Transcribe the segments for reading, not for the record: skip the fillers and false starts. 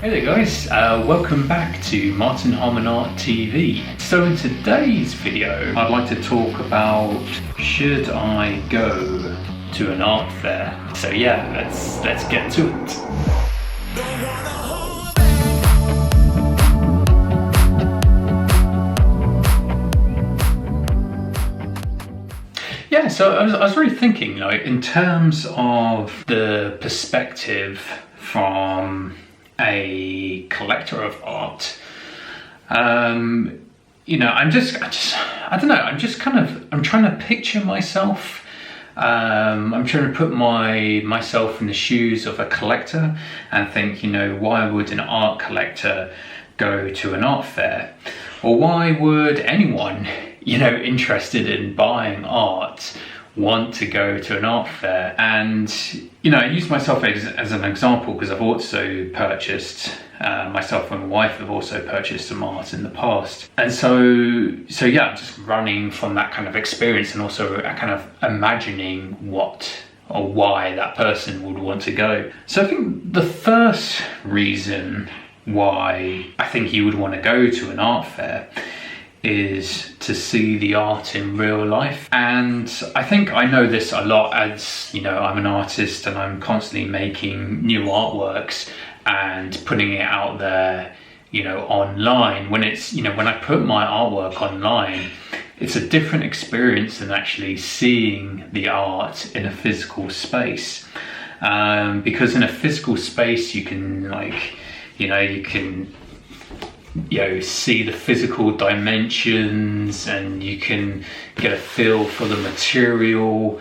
Hey there guys, welcome back to Harman Art TV. So in today's video, I'd like to talk about should I go to an art fair? So yeah, let's get to it. Yeah, so I was really thinking, like, in terms of the perspective from a collector of art, I don't know, I'm trying to picture myself. I'm trying to put myself in the shoes of a collector and think, why would an art collector go to an art fair? Or why would anyone, interested in buying art want to go to an art fair? And I use myself as an example because I've also purchased, myself and my wife have also purchased some art in the past. And so yeah, I'm just running from that kind of experience and also kind of imagining what or why that person would want to go. So I think the first reason why I think you would want to go to an art fair is to see the art in real life. And I think I know this a lot as, I'm an artist and I'm constantly making new artworks and putting it out there, online. When when I put my artwork online, it's a different experience than actually seeing the art in a physical space. Because in a physical space, you can see the physical dimensions, and you can get a feel for the material,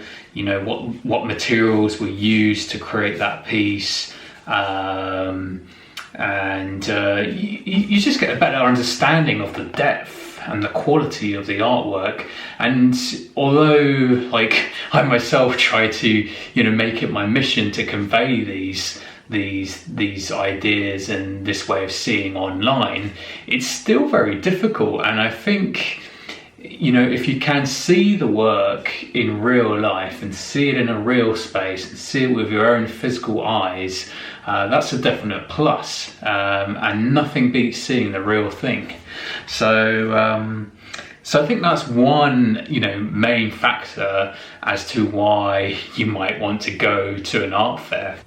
what materials were used to create that piece, and you just get a better understanding of the depth and the quality of the artwork. And although I myself try to make it my mission to convey these ideas and this way of seeing online, it's still very difficult. And I think if you can see the work in real life and see it in a real space and see it with your own physical eyes, that's a definite plus, and nothing beats seeing the real thing. So I think that's one, main factor as to why you might want to go to an art fair.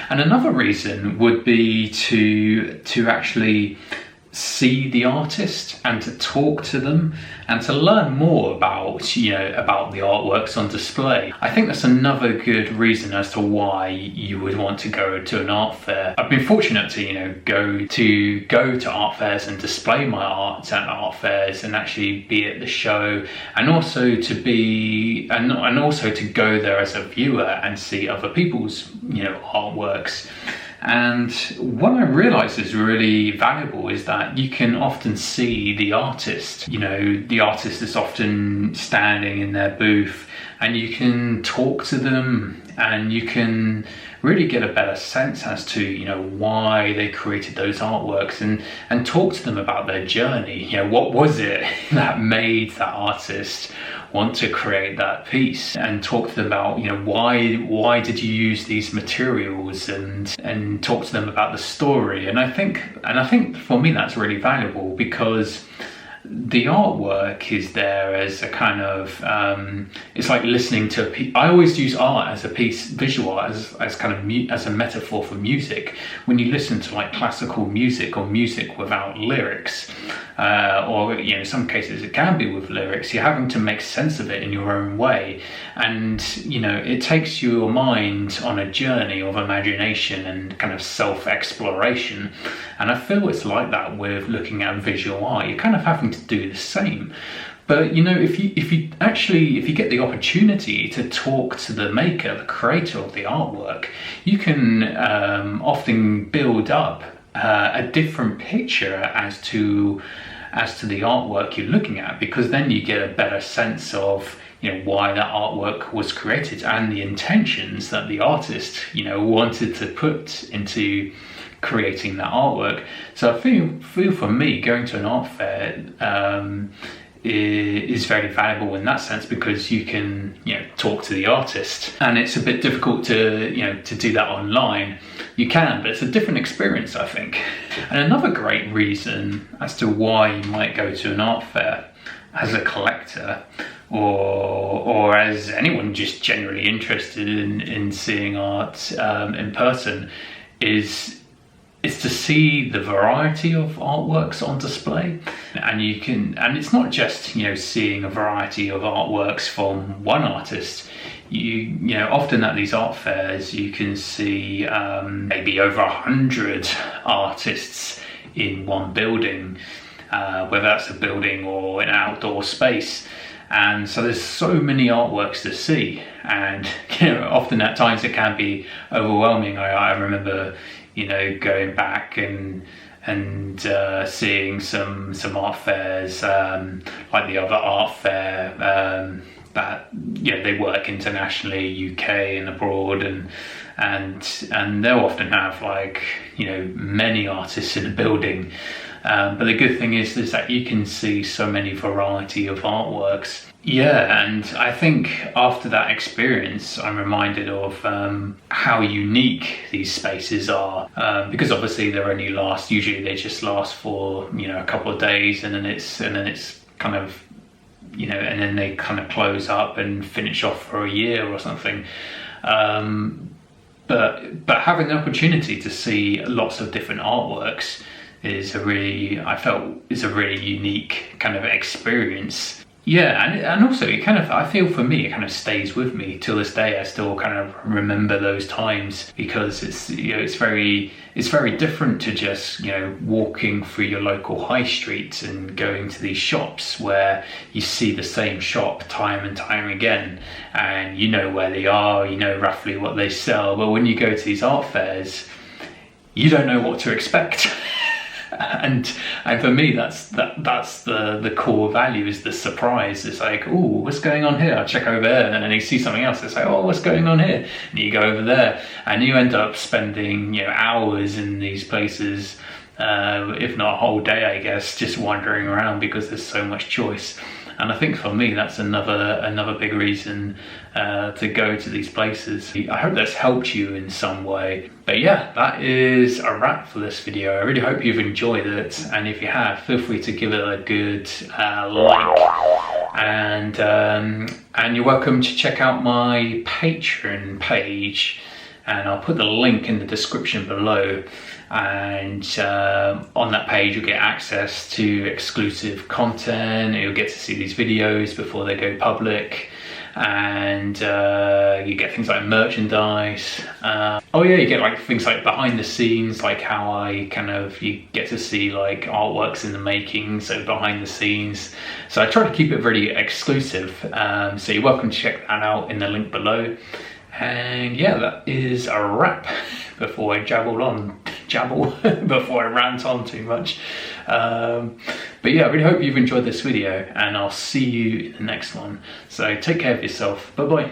And another reason would be to actually see the artist and to talk to them and to learn more about the artworks on display. I think that's another good reason as to why you would want to go to an art fair. I've been fortunate to go to art fairs and display my art at art fairs and actually be at the show, and also to go there as a viewer and see other people's artworks. And what I realised is really valuable is that you can often see the artist. The artist is often standing in their booth, and you can talk to them and you can really get a better sense as to why they created those artworks, and talk to them about their journey. What was it that made that artist want to create that piece, and talk to them about why did you use these materials, and talk to them about the story. And I think for me that's really valuable, because the artwork is there as a kind of it's like listening to a piece. I always use art as a piece, visual art as kind of as a metaphor for music. When you listen to classical music or music without lyrics, or in some cases it can be with lyrics, you're having to make sense of it in your own way, and it takes your mind on a journey of imagination and kind of self-exploration. And I feel it's like that with looking at visual art. You're kind of having to do the same. But if you get the opportunity to talk to the maker, the creator of the artwork, you can often build up a different picture as to the artwork you're looking at, because then you get a better sense of why that artwork was created and the intentions that the artist wanted to put into creating that artwork. So I feel for me, going to an art fair is very valuable in that sense, because you can, you know, talk to the artist, and it's a bit difficult to, you know, to do that online. You can, but it's a different experience, I think. And another great reason as to why you might go to an art fair as a collector, or as anyone just generally interested in seeing art in person, is to see the variety of artworks on display. And it's not just, you know, seeing a variety of artworks from one artist. You know, often at these art fairs you can see maybe over 100 artists in one building, whether that's a building or an outdoor space. And so there's so many artworks to see, and, you know, often at times it can be overwhelming. I remember, you know, going back and seeing some art fairs, like the other art fair, that, you know, they work internationally, UK and abroad, and they'll often have, like, you know, many artists in a building. But the good thing is that you can see so many variety of artworks. Yeah, and I think after that experience, I'm reminded of how unique these spaces are, because obviously usually they just last for, you know, a couple of days, and then it's kind of, you know, and then they kind of close up and finish off for a year or something. But having the opportunity to see lots of different artworks is a really unique kind of experience. Yeah, and also it kind of, I feel for me, it kind of stays with me till this day. I still kind of remember those times, because it's, you know, it's very different to just, you know, walking through your local high streets and going to these shops where you see the same shop time and time again, and you know where they are, you know roughly what they sell. But when you go to these art fairs, you don't know what to expect. And for me, that's the core value, is the surprise. It's like, oh, what's going on here? I'll check over there, and then you see something else. It's like, oh, what's going on here? And you go over there, and you end up spending, you know, hours in these places, if not a whole day, I guess, just wandering around, because there's so much choice. And I think for me, that's another big reason to go to these places. I hope that's helped you in some way. But yeah, that is a wrap for this video. I really hope you've enjoyed it, and if you have, feel free to give it a good like. And you're welcome to check out my Patreon page, and I'll put the link in the description below. And on that page you'll get access to exclusive content. You'll get to see these videos before they go public, and you get things like merchandise. Oh yeah, you get like things like behind the scenes, like how you get to see like artworks in the making, so behind the scenes. So I try to keep it really exclusive, so you're welcome to check that out in the link below. And yeah, that is a wrap before I before I rant on too much. But yeah, I really hope you've enjoyed this video, and I'll see you in the next one. So take care of yourself. Bye bye.